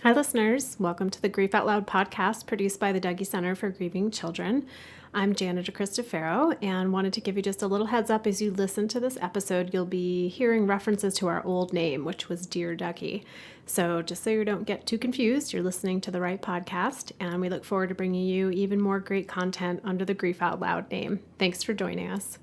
Hi, listeners. Welcome to the Grief Out Loud podcast produced by the Dougy Center for Grieving Children. I'm Jana DeCristofaro and wanted to give you just a little heads up as you listen to this episode. You'll be hearing references to our old name, which was Dear Dougy. So just so you don't get too confused, you're listening to the right podcast, and we look forward to bringing you even more great content under the Grief Out Loud name. Thanks for joining us.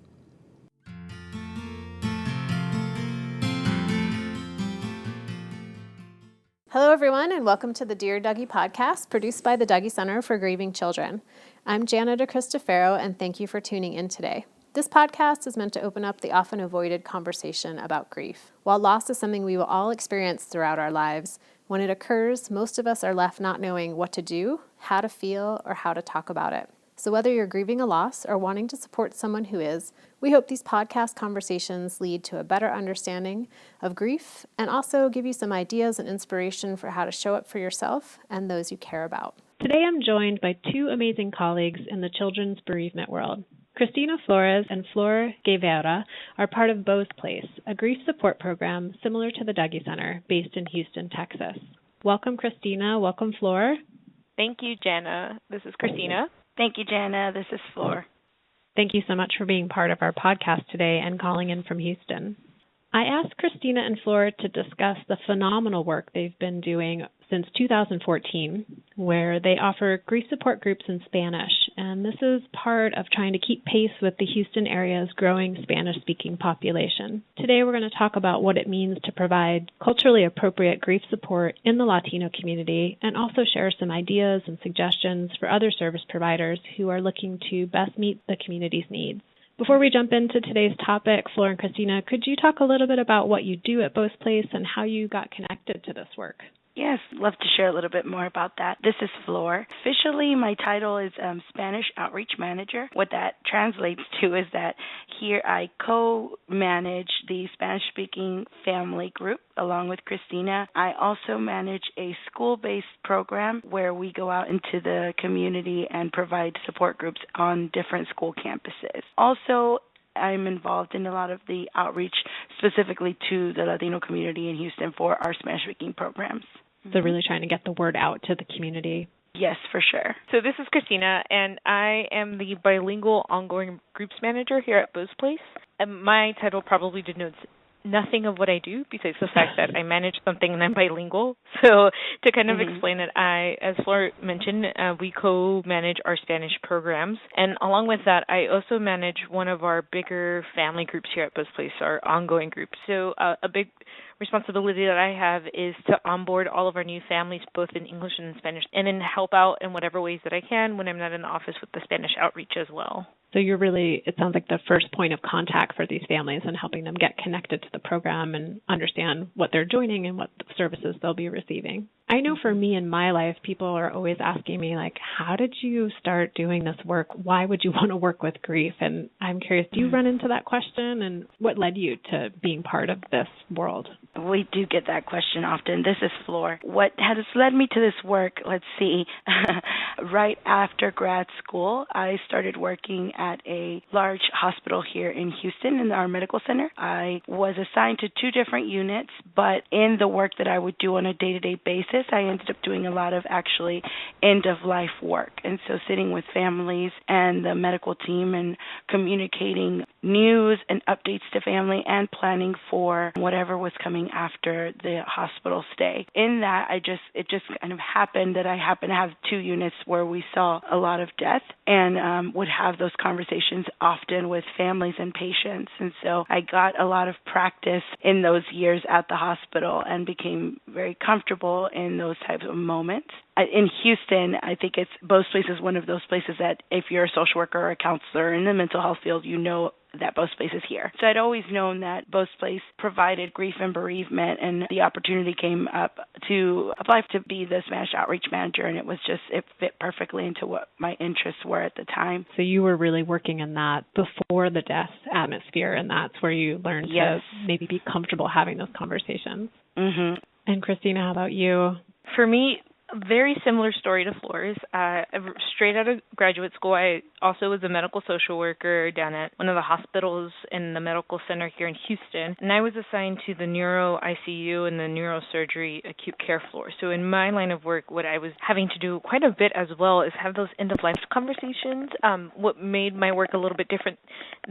Hello, everyone, and welcome to the Dear Dougy podcast, produced by the Dougy Center for Grieving Children. I'm Jana DeCristofaro, and thank you for tuning in today. This podcast is meant to open up the often avoided conversation about grief. While loss is something we will all experience throughout our lives, when it occurs, most of us are left not knowing what to do, how to feel, or how to talk about it. So whether you're grieving a loss or wanting to support someone who is, we hope these podcast conversations lead to a better understanding of grief and also give you some ideas and inspiration for how to show up for yourself and those you care about. Today I'm joined by two amazing colleagues in the children's bereavement world. Cristina Flores and Flor Guebara are part of Bo's Place, a grief support program similar to the Dougy Center based in Houston, Texas. Welcome, Cristina. Welcome, Flor. Thank you, Jana. This is Cristina. Thank you, Jana. This is Flor. Thank you so much for being part of our podcast today and calling in from Houston. I asked Cristina and Flor to discuss the phenomenal work they've been doing since 2014, where they offer grief support groups in Spanish, and this is part of trying to keep pace with the Houston area's growing Spanish-speaking population. Today we're going to talk about what it means to provide culturally appropriate grief support in the Latino community, and also share some ideas and suggestions for other service providers who are looking to best meet the community's needs. Before we jump into today's topic, Flor and Cristina, could you talk a little bit about what you do at Bo's Place and how you got connected to this work? Yes, love to share a little bit more about that. This is Flor. Officially, my title is Spanish Outreach Manager. What that translates to is that here I co-manage the Spanish-speaking family group along with Cristina. I also manage a school-based program where we go out into the community and provide support groups on different school campuses. Also, I'm involved in a lot of the outreach specifically to the Latino community in Houston for our Spanish-speaking programs. So really trying to get the word out to the community. Yes, for sure. So this is Cristina, and I am the Bilingual Ongoing Groups Manager here at Bo's Place. And my title probably denotes nothing of what I do besides the fact that I manage something and I'm bilingual. So to kind of explain it, as Flor mentioned, we co-manage our Spanish programs. And along with that, I also manage one of our bigger family groups here at Bo's Place, our ongoing group. So a big responsibility that I have is to onboard all of our new families, both in English and in Spanish, and then help out in whatever ways that I can when I'm not in the office with the Spanish outreach as well. So you're really, it sounds like the first point of contact for these families and helping them get connected to the program and understand what they're joining and what services they'll be receiving. I know for me in my life, people are always asking me, like, how did you start doing this work? Why would you want to work with grief? And I'm curious, do you run into that question? And what led you to being part of this world? We do get that question often. This is Flor. What has led me to this work, let's see, right after grad school, I started working at a large hospital here in Houston in our medical center. I was assigned to two different units, but in the work that I would do on a day-to-day basis, I ended up doing a lot of actually end-of-life work. And so sitting with families and the medical team and communicating news and updates to family and planning for whatever was coming after the hospital stay. In that, it just kind of happened that I happened to have two units where we saw a lot of death and would have those conversations often with families and patients. And so I got a lot of practice in those years at the hospital and became very comfortable in those types of moments. In Houston, I think Bo's Place is one of those places that if you're a social worker or a counselor in the mental health field, you know that Bo's Place is here. So I'd always known that Bo's Place provided grief and bereavement, and the opportunity came up to apply to be the Spanish Outreach Manager, and it fit perfectly into what my interests were at the time. So you were really working in that before the death atmosphere, and that's where you learned to maybe be comfortable having those conversations. Mm-hmm. And Cristina, how about you? For me, Very similar story to Flor's. Straight out of graduate school, I also was a medical social worker down at one of the hospitals in the medical center here in Houston, and I was assigned to the neuro ICU and the neurosurgery acute care floor. So in my line of work, what I was having to do quite a bit as well is have those end-of-life conversations. What made my work a little bit different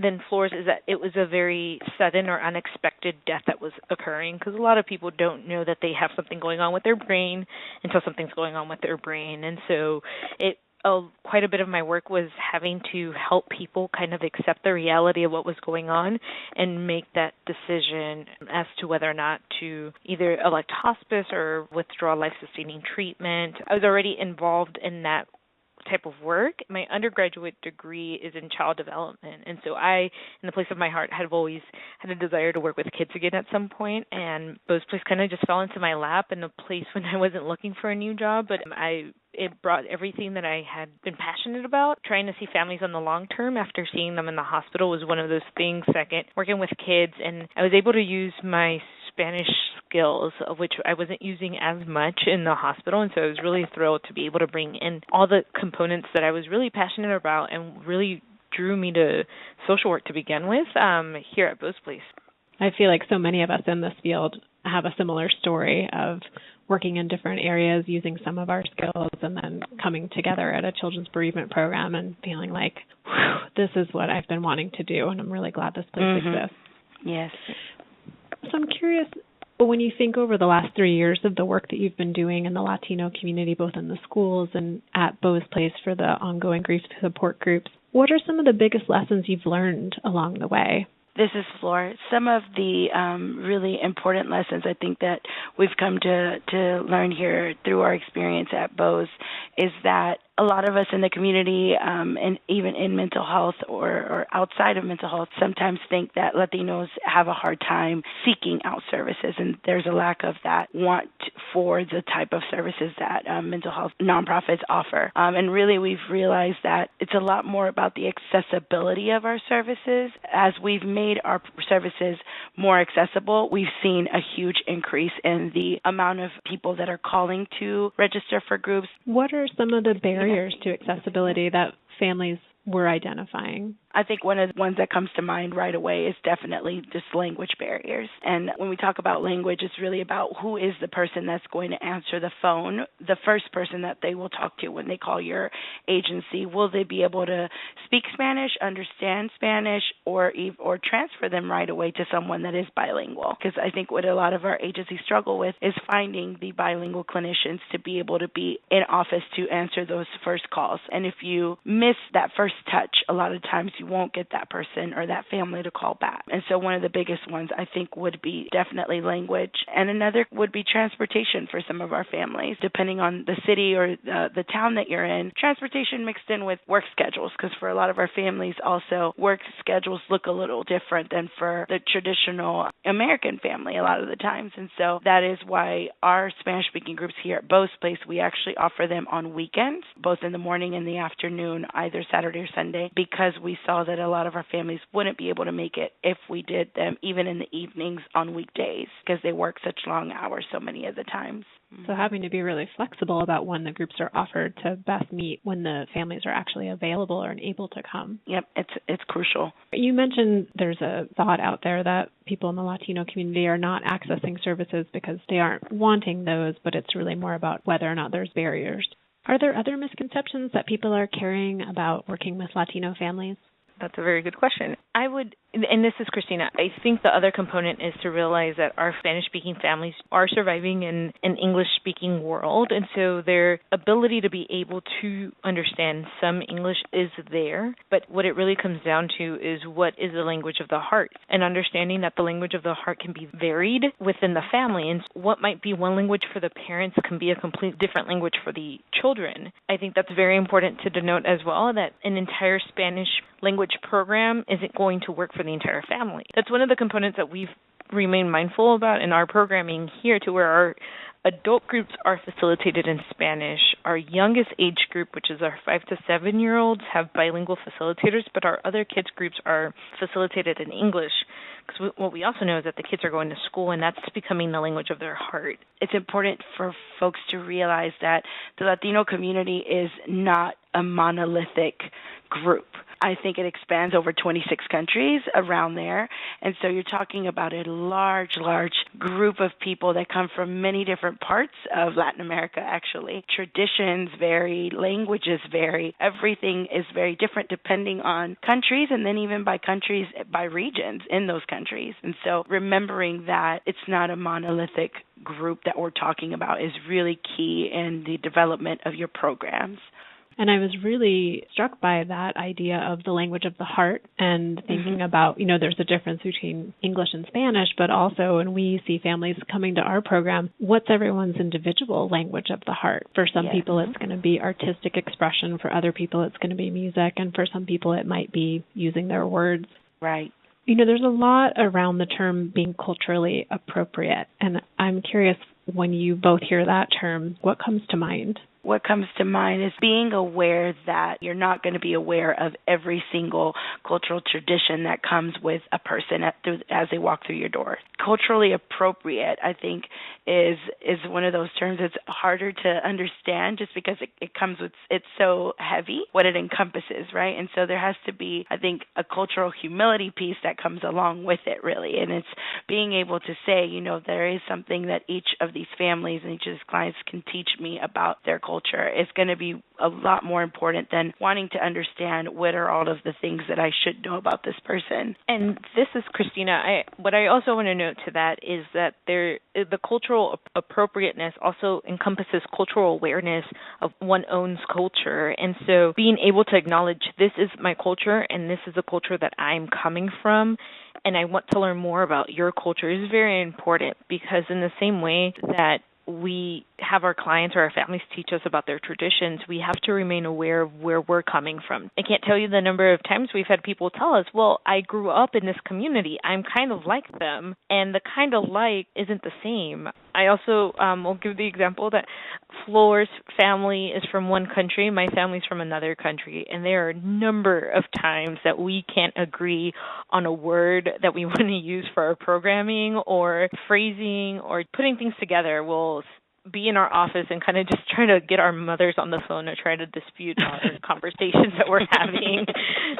than Flor's is that it was a very sudden or unexpected death that was occurring, because a lot of people don't know that they have something going on with their brain until something's going on with their brain. And so quite a bit of my work was having to help people kind of accept the reality of what was going on and make that decision as to whether or not to either elect hospice or withdraw life-sustaining treatment. I was already involved in that type of work. My undergraduate degree is in child development, and so I, in the place of my heart, have always had a desire to work with kids again at some point, and Beau's Place kind of just fell into my lap in a place when I wasn't looking for a new job, but it brought everything that I had been passionate about. Trying to see families on the long term after seeing them in the hospital was one of those things. Second, working with kids, and I was able to use my Spanish skills, of which I wasn't using as much in the hospital, and so I was really thrilled to be able to bring in all the components that I was really passionate about and really drew me to social work to begin with here at Beau's Place. I feel like so many of us in this field have a similar story of working in different areas, using some of our skills, and then coming together at a children's bereavement program and feeling like, this is what I've been wanting to do, and I'm really glad this place exists. Yes. So I'm curious, when you think over the last 3 years of the work that you've been doing in the Latino community, both in the schools and at Beau's Place for the ongoing grief support groups, what are some of the biggest lessons you've learned along the way? This is Flor. Some of the really important lessons I think that we've come to learn here through our experience at Beau's is that a lot of us in the community and even in mental health or outside of mental health sometimes think that Latinos have a hard time seeking out services, and there's a lack of that want for the type of services that mental health nonprofits offer. And really we've realized that it's a lot more about the accessibility of our services. As we've made our services more accessible, we've seen a huge increase in the amount of people that are calling to register for groups. What are some of the barriers to accessibility that families were identifying? I think one of the ones that comes to mind right away is definitely just language barriers. And when we talk about language, it's really about who is the person that's going to answer the phone, the first person that they will talk to when they call your agency. Will they be able to speak Spanish, understand Spanish, or transfer them right away to someone that is bilingual? Because I think what a lot of our agencies struggle with is finding the bilingual clinicians to be able to be in office to answer those first calls. And if you miss that first touch, a lot of times you won't get that person or that family to call back. And so one of the biggest ones I think would be definitely language. And another would be transportation for some of our families. Depending on the city or the town that you're in, transportation mixed in with work schedules, because for a lot of our families also work schedules look a little different than for the traditional American family a lot of the times. And so that is why our Spanish-speaking groups here at Beau's Place, we actually offer them on weekends, both in the morning and the afternoon, either Saturday or Sunday, because we saw that a lot of our families wouldn't be able to make it if we did them even in the evenings on weekdays, because they work such long hours so many of the times. So having to be really flexible about when the groups are offered to best meet when the families are actually available or able to come. Yep, it's crucial. You mentioned there's a thought out there that people in the Latino community are not accessing services because they aren't wanting those, but it's really more about whether or not there's barriers. Are there other misconceptions that people are carrying about working with Latino families? That's a very good question. I would, and this is Cristina, I think the other component is to realize that our Spanish-speaking families are surviving in an English-speaking world, and so their ability to be able to understand some English is there, but what it really comes down to is what is the language of the heart, and understanding that the language of the heart can be varied within the family, and what might be one language for the parents can be a completely different language for the children. I think that's very important to denote as well, that an entire Spanish language program isn't going to work for the entire family. That's one of the components that we've remained mindful about in our programming here, to where our adult groups are facilitated in Spanish. Our youngest age group, which is our 5 to 7 year olds, have bilingual facilitators, but our other kids groups are facilitated in English, Because what we also know is that the kids are going to school, and that's becoming the language of their heart. It's important for folks to realize that the Latino community is not a monolithic group. I think it expands over 26 countries around there. And so you're talking about a large group of people that come from many different parts of Latin America, actually. Traditions vary, languages vary. Everything is very different depending on countries, and then even by countries, by regions in those countries. And so remembering that it's not a monolithic group that we're talking about is really key in the development of your programs. And I was really struck by that idea of the language of the heart and thinking about, there's a difference between English and Spanish, but also when we see families coming to our program, what's everyone's individual language of the heart? For some people, it's going to be artistic expression. For other people, it's going to be music. And for some people, it might be using their words. Right. There's a lot around the term being culturally appropriate. And I'm curious, when you both hear that term, what comes to mind? What comes to mind is being aware that you're not going to be aware of every single cultural tradition that comes with a person as they walk through your door. Culturally appropriate, I think, is one of those terms that's harder to understand just because it comes with, it's so heavy, what it encompasses, right? And so there has to be, I think, a cultural humility piece that comes along with it, really. And it's being able to say, there is something that each of these families and each of these clients can teach me about their culture. Is going to be a lot more important than wanting to understand what are all of the things that I should know about this person. And this is Cristina. What I also want to note to that is that the cultural appropriateness also encompasses cultural awareness of one's own culture. And so being able to acknowledge this is my culture and this is the culture that I'm coming from, and I want to learn more about your culture is very important, because in the same way that we have our clients or our families teach us about their traditions, we have to remain aware of where we're coming from. I can't tell you the number of times we've had people tell us, well, I grew up in this community. I'm kind of like them, and the kind of like isn't the same. I also will give the example that Flor's family is from one country, my family's from another country, and there are a number of times that we can't agree on a word that we want to use for our programming or phrasing or putting things together. We'll be in our office and kind of just try to get our mothers on the phone to try to dispute our conversations that we're having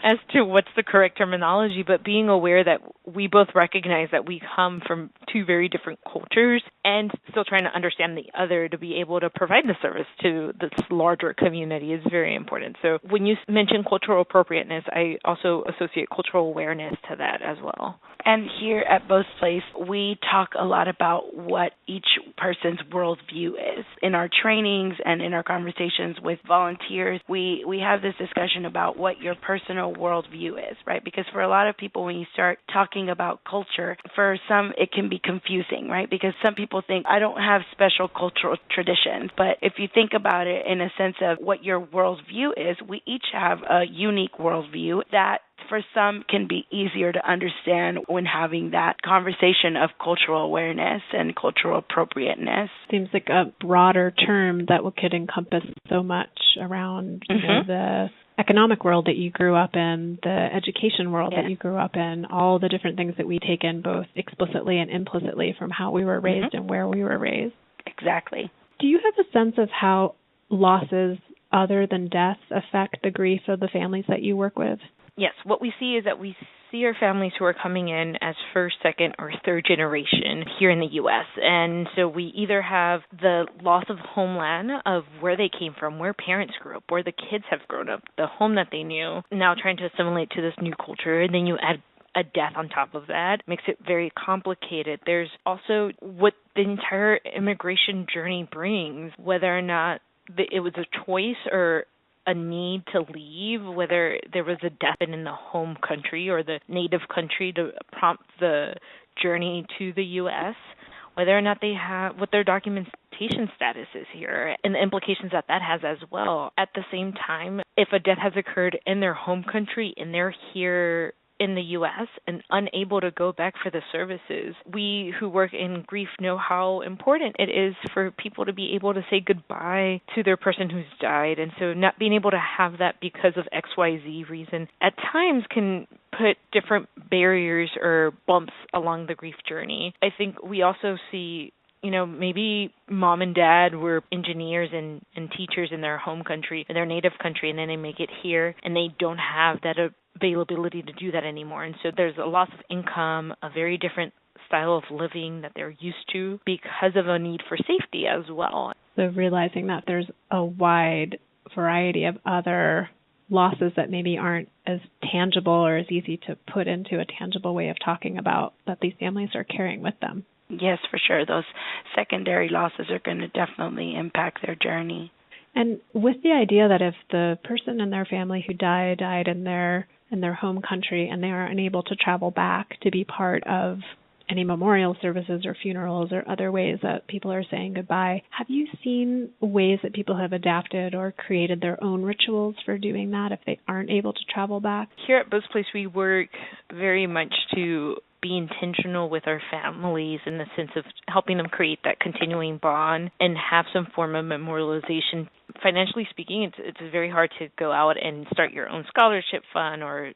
as to what's the correct terminology, but being aware that we both recognize that we come from two very different cultures and still trying to understand the other to be able to provide the service to this larger community is very important. So when you mention cultural appropriateness, I also associate cultural awareness to that as well. And here at Bo's Place, we talk a lot about what each person's worldview is. In our trainings and in our conversations with volunteers, we have this discussion about what your personal worldview is, right? Because for a lot of people, when you start talking about culture, for some it can be confusing, right? Because some people think, I don't have special cultural traditions. But if you think about it in a sense of what your worldview is, we each have a unique worldview that for some can be easier to understand when having that conversation of cultural awareness and cultural appropriateness. Seems like a broader term that could encompass so much around the economic world that you grew up in, the education world that you grew up in, all the different things that we take in both explicitly and implicitly from how we were raised and where we were raised. Exactly. Do you have a sense of how losses other than death affect the grief of the families that you work with? Yes, what we see is that we see our families who are coming in as first, second, or third generation here in the U.S. And so we either have the loss of homeland of where they came from, where parents grew up, where the kids have grown up, the home that they knew, now trying to assimilate to this new culture, and then you add a death on top of that, makes it very complicated. There's also what the entire immigration journey brings, whether or not it was a choice or a need to leave, whether there was a death in the home country or the native country to prompt the journey to the U.S., whether or not they have, what their documentation status is here, and the implications that has as well. At the same time, if a death has occurred in their home country and they're here in the U.S. and unable to go back for the services. We who work in grief know how important it is for people to be able to say goodbye to their person who's died. And so not being able to have that because of XYZ reason at times can put different barriers or bumps along the grief journey. I think we also see maybe mom and dad were engineers and teachers in their home country, in their native country, and then they make it here, and they don't have that availability to do that anymore. And so there's a loss of income, a very different style of living that they're used to because of a need for safety as well. So realizing that there's a wide variety of other losses that maybe aren't as tangible or as easy to put into a tangible way of talking about that these families are carrying with them. Yes, for sure. Those secondary losses are going to definitely impact their journey. And with the idea that if the person in their family who died in their home country and they are unable to travel back to be part of any memorial services or funerals or other ways that people are saying goodbye, have you seen ways that people have adapted or created their own rituals for doing that if they aren't able to travel back? Here at Bo's Place, we work very much to be intentional with our families in the sense of helping them create that continuing bond and have some form of memorialization. Financially speaking, it's very hard to go out and start your own scholarship fund or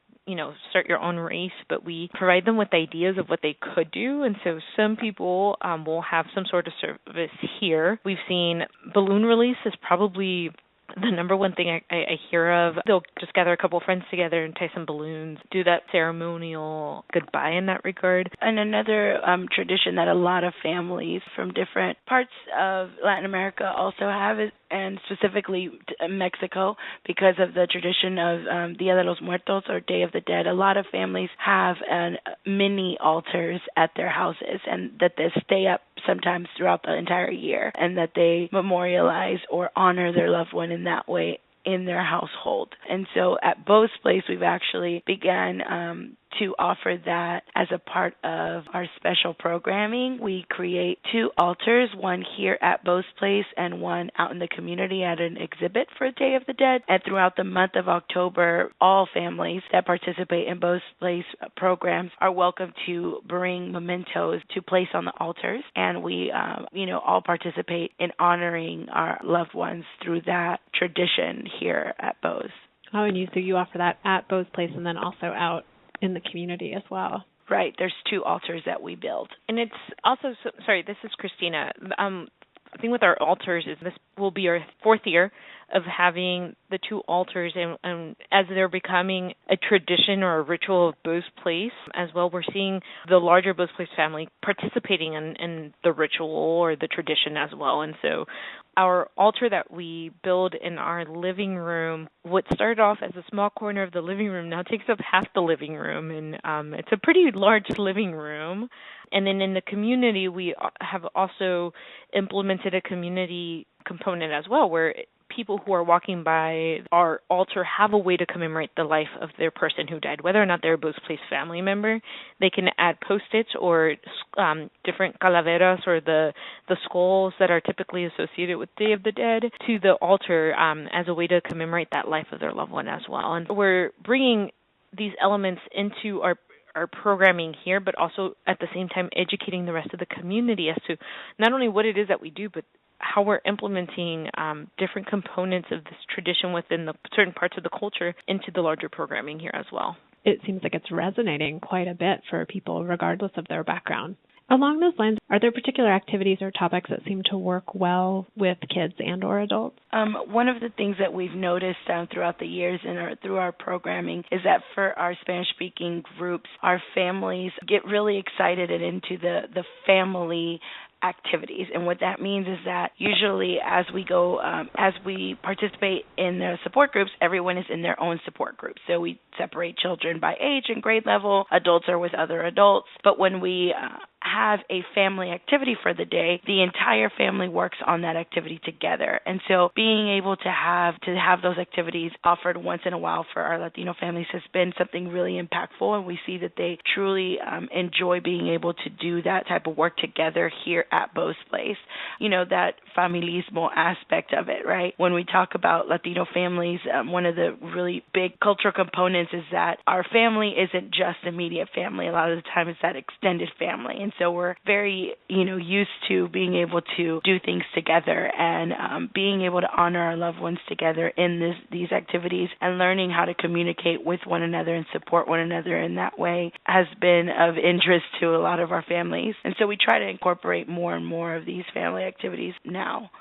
start your own race, but we provide them with ideas of what they could do. And so some people will have some sort of service here. We've seen balloon release is probably the number one thing I hear of. They'll just gather a couple of friends together and tie some balloons, do that ceremonial goodbye in that regard. And another tradition that a lot of families from different parts of Latin America also have is, and specifically Mexico, because of the tradition of Dia de los Muertos or Day of the Dead. A lot of families have mini altars at their houses, and that they stay up sometimes throughout the entire year, and that they memorialize or honor their loved one in that way in their household. And so at Bo's Place, we've actually began to offer that as a part of our special programming. We create 2 altars, one here at Bo's Place and one out in the community at an exhibit for Day of the Dead. And throughout the month of October, all families that participate in Bo's Place programs are welcome to bring mementos to place on the altars. And we, all participate in honoring our loved ones through that tradition here at Bo's. Oh, and you offer that at Bo's Place and then also out in the community as well. Right. There's 2 altars that we build. And it's also, this is Cristina. The thing with our altars is this will be our 4th year of having the 2 altars, and as they're becoming a tradition or a ritual of Bo's Place as well, we're seeing the larger Bo's Place family participating in the ritual or the tradition as well. And so our altar that we build in our living room, what started off as a small corner of the living room now takes up half the living room, and it's a pretty large living room. And then in the community, we have also implemented a community component as well, where people who are walking by our altar have a way to commemorate the life of their person who died, whether or not they're a Bo's Place family member. They can add Post-its or different calaveras or the skulls that are typically associated with Day of the Dead to the altar as a way to commemorate that life of their loved one as well. And we're bringing these elements into our programming here, but also at the same time educating the rest of the community as to not only what it is that we do, but how we're implementing different components of this tradition within the certain parts of the culture into the larger programming here as well. It seems like it's resonating quite a bit for people regardless of their background. Along those lines, are there particular activities or topics that seem to work well with kids and or adults? One of the things that we've noticed throughout the years and through our programming is that for our Spanish-speaking groups, our families get really excited and into the family activities. And what that means is that usually as we participate in the support groups, everyone is in their own support group. So we separate children by age and grade level. Adults are with other adults. But when we have a family activity for the day, the entire family works on that activity together. And so being able to have those activities offered once in a while for our Latino families has been something really impactful, and we see that they truly enjoy being able to do that type of work together here at Bo's Place. That familismo aspect of it, right? When we talk about Latino families, one of the really big cultural components is that our family isn't just immediate family. A lot of the time it's that extended family. And so we're very, used to being able to do things together and being able to honor our loved ones together in these activities, and learning how to communicate with one another and support one another in that way has been of interest to a lot of our families. And so we try to incorporate more and more of these family activities now.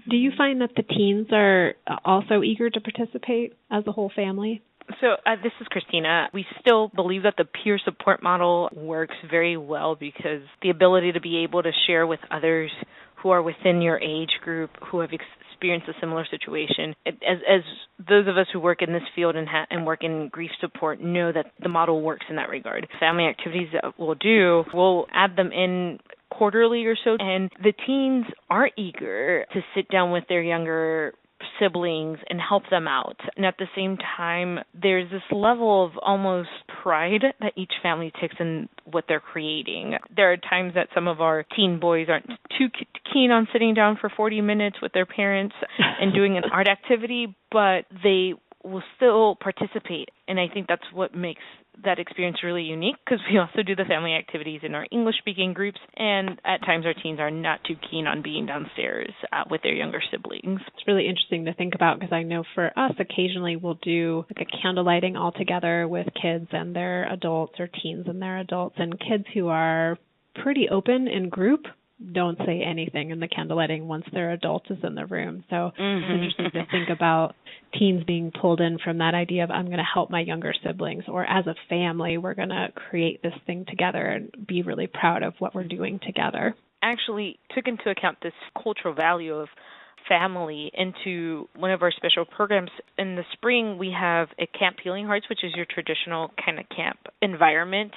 Do you find that the teens are also eager to participate as a whole family? So this is Cristina. We still believe that the peer support model works very well, because the ability to be able to share with others who are within your age group who have experienced a similar situation. As those of us who work in this field and work in grief support know that the model works in that regard. Family activities that we'll add them in quarterly or so, and the teens are eager to sit down with their younger siblings and help them out. And at the same time, there's this level of almost pride that each family takes in what they're creating. There are times that some of our teen boys aren't too keen on sitting down for 40 minutes with their parents and doing an art activity, but they will still participate. And I think that's what makes that experience really unique, because we also do the family activities in our English-speaking groups, and at times our teens are not too keen on being downstairs with their younger siblings. It's really interesting to think about, because I know for us, occasionally we'll do like a candle lighting all together with kids and their adults, or teens and their adults, and kids who are pretty open in group don't say anything in the candlelighting once their adult is in the room. So It's interesting to think about teens being pulled in from that idea of, I'm going to help my younger siblings, or as a family, we're going to create this thing together and be really proud of what we're doing together. Actually took into account this cultural value of family into one of our special programs. In the spring, we have a Camp Healing Hearts, which is your traditional kind of camp environment,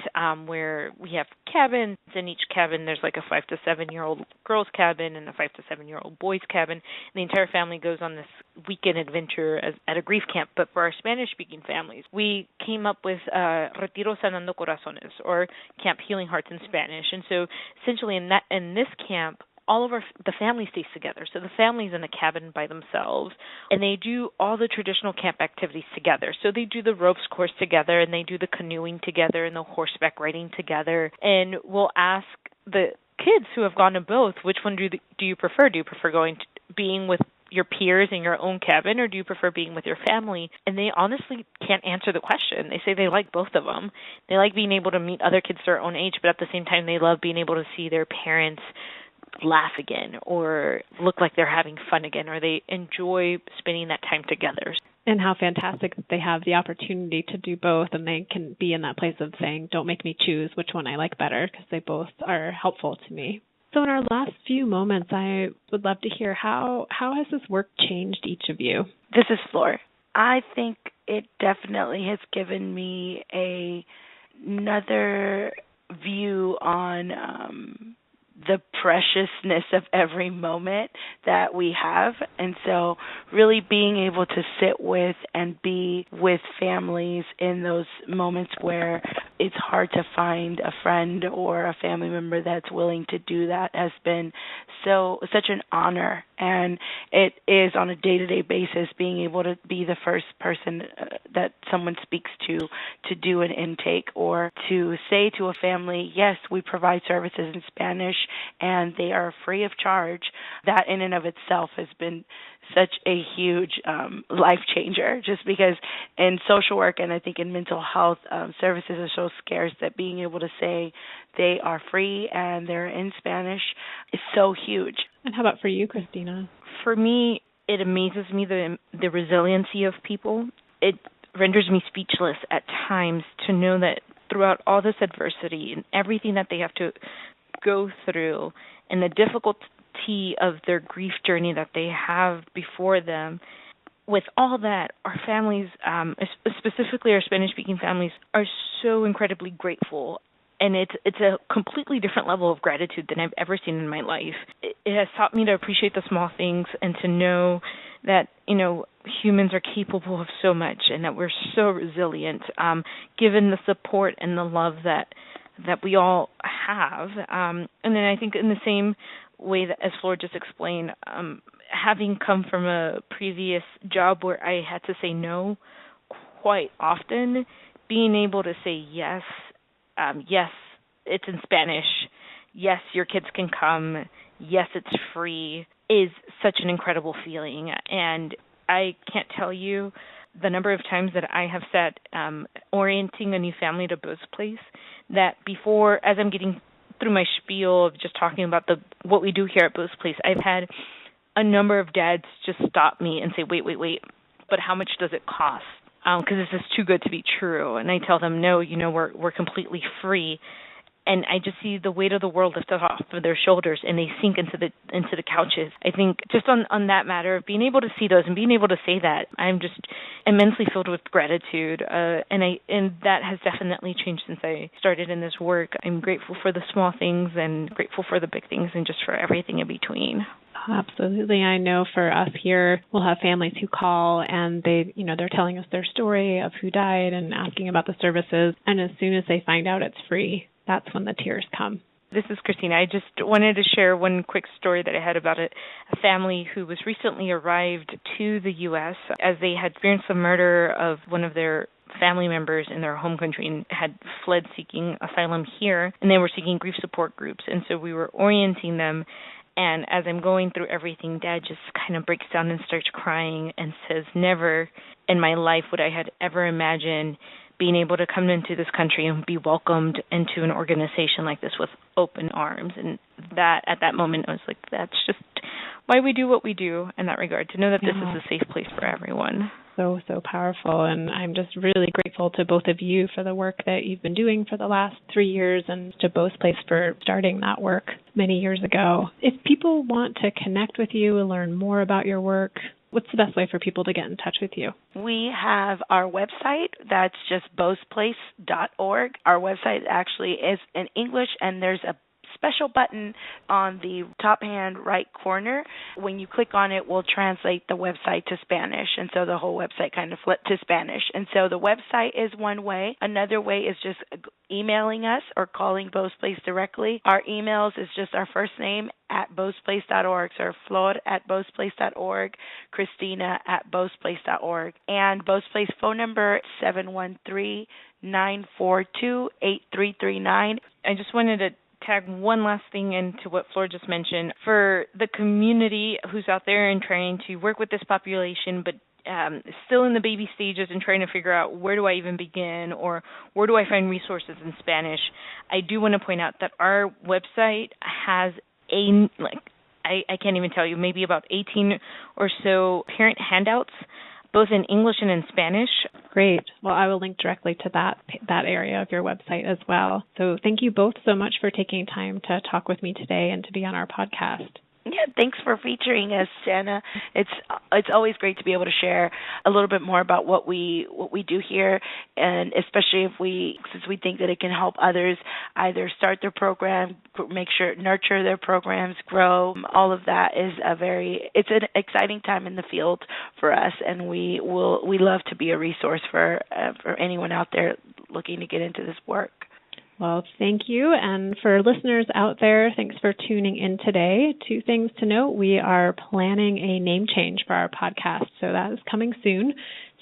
where we have cabins. In each cabin, there's like a 5 to 7-year-old girls' cabin and a 5 to 7-year-old boys' cabin. And the entire family goes on this weekend adventure at a grief camp. But for our Spanish-speaking families, we came up with Retiro Sanando Corazones, or Camp Healing Hearts in Spanish. And so essentially in this camp, all of the family stays together. So the family's in a cabin by themselves, and they do all the traditional camp activities together. So they do the ropes course together, and they do the canoeing together, and the horseback riding together. And we'll ask the kids who have gone to both, which one do you prefer? Do you prefer being with your peers in your own cabin, or do you prefer being with your family? And they honestly can't answer the question. They say they like both of them. They like being able to meet other kids their own age, but at the same time, they love being able to see their parents laugh again, or look like they're having fun again, or they enjoy spending that time together. And how fantastic that they have the opportunity to do both, and they can be in that place of saying, don't make me choose which one I like better, because they both are helpful to me. So in our last few moments, I would love to hear how has this work changed each of you? This is Flor. I think it definitely has given me another view on the preciousness of every moment that we have. And so really being able to sit with and be with families in those moments where it's hard to find a friend or a family member that's willing to do that has been such an honor. And it is on a day-to-day basis being able to be the first person that someone speaks to do an intake, or to say to a family, yes, we provide services in Spanish and they are free of charge. That in and of itself has been such a huge life changer, just because in social work and I think in mental health, services are so scarce that being able to say they are free and they're in Spanish is so huge. And how about for you, Cristina? For me, it amazes me the resiliency of people. It renders me speechless at times to know that throughout all this adversity and everything that they have to go through, and the difficulty of their grief journey that they have before them, with all that, our families, specifically our Spanish-speaking families, are so incredibly grateful. And it's a completely different level of gratitude than I've ever seen in my life. It has taught me to appreciate the small things and to know that, humans are capable of so much and that we're so resilient, given the support and the love that we all have. And then I think in the same way that, as Flor just explained, having come from a previous job where I had to say no quite often, being able to say yes, yes, it's in Spanish, yes, your kids can come, yes, it's free, is such an incredible feeling. And I can't tell you the number of times that I have sat orienting a new family to Beau's Place, that before, as I'm getting through my spiel of just talking about what we do here at Beau's Place, I've had a number of dads just stop me and say, wait, but how much does it cost? Because this is too good to be true. And I tell them, no, we're completely free. And I just see the weight of the world lifted off of their shoulders, and they sink into the couches. I think just on that matter of being able to see those and being able to say that, I'm just immensely filled with gratitude. And that has definitely changed since I started in this work. I'm grateful for the small things and grateful for the big things and just for everything in between. Absolutely. I know for us here, we'll have families who call and they're telling us their story of who died and asking about the services. And as soon as they find out it's free, that's when the tears come. This is Cristina. I just wanted to share one quick story that I had about a family who was recently arrived to the U.S. as they had experienced the murder of one of their family members in their home country and had fled seeking asylum here, and they were seeking grief support groups. And so we were orienting them. And as I'm going through everything, Dad just kind of breaks down and starts crying and says, never in my life would I had ever imagined being able to come into this country and be welcomed into an organization like this with open arms. And that, at that moment, I was like, that's just why we do what we do in that regard, to know that this is a safe place for everyone. So powerful. And I'm just really grateful to both of you for the work that you've been doing for the last 3 years, and to Beau's Place for starting that work many years ago. If people want to connect with you and learn more about your work, what's the best way for people to get in touch with you? We have our website. That's just beausplace.org. Our website actually is in English, and there's a special button on the top hand right corner. When you click on it, we'll translate the website to Spanish, and so the whole website kind of flipped to Spanish. And so the website is one way. Another way is just emailing us or calling Beau's Place directly. Our emails is just our first name at beausplace.org, so Flor at beausplace.org, Cristina at beausplace.org. And Beau's Place phone number 713-942-8339. I just wanted to tag one last thing into what Flor just mentioned. For the community who's out there and trying to work with this population, but still in the baby stages and trying to figure out where do I even begin or where do I find resources in Spanish, I do want to point out that our website has I can't even tell you, maybe about 18 or so parent handouts, both in English and in Spanish. Great. Well, I will link directly to that area of your website as well. So thank you both so much for taking time to talk with me today and to be on our podcast. Yeah, thanks for featuring us, Jana. It's always great to be able to share a little bit more about what we do here, and especially since we think that it can help others either start their program, nurture their programs, grow. All of that is it's an exciting time in the field for us, and we love to be a resource for anyone out there looking to get into this work. Well, thank you. And for listeners out there, thanks for tuning in today. 2 things to note. We are planning a name change for our podcast, so that is coming soon.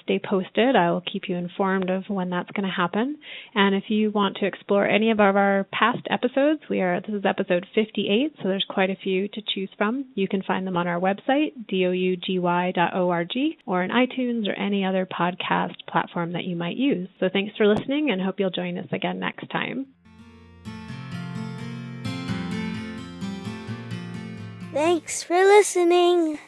Stay posted. I will keep you informed of when that's going to happen. And if you want to explore any of our past episodes, this is episode 58, so there's quite a few to choose from. You can find them on our website, dougy.org, or in iTunes or any other podcast platform that you might use. So thanks for listening, and hope you'll join us again next time. Thanks for listening.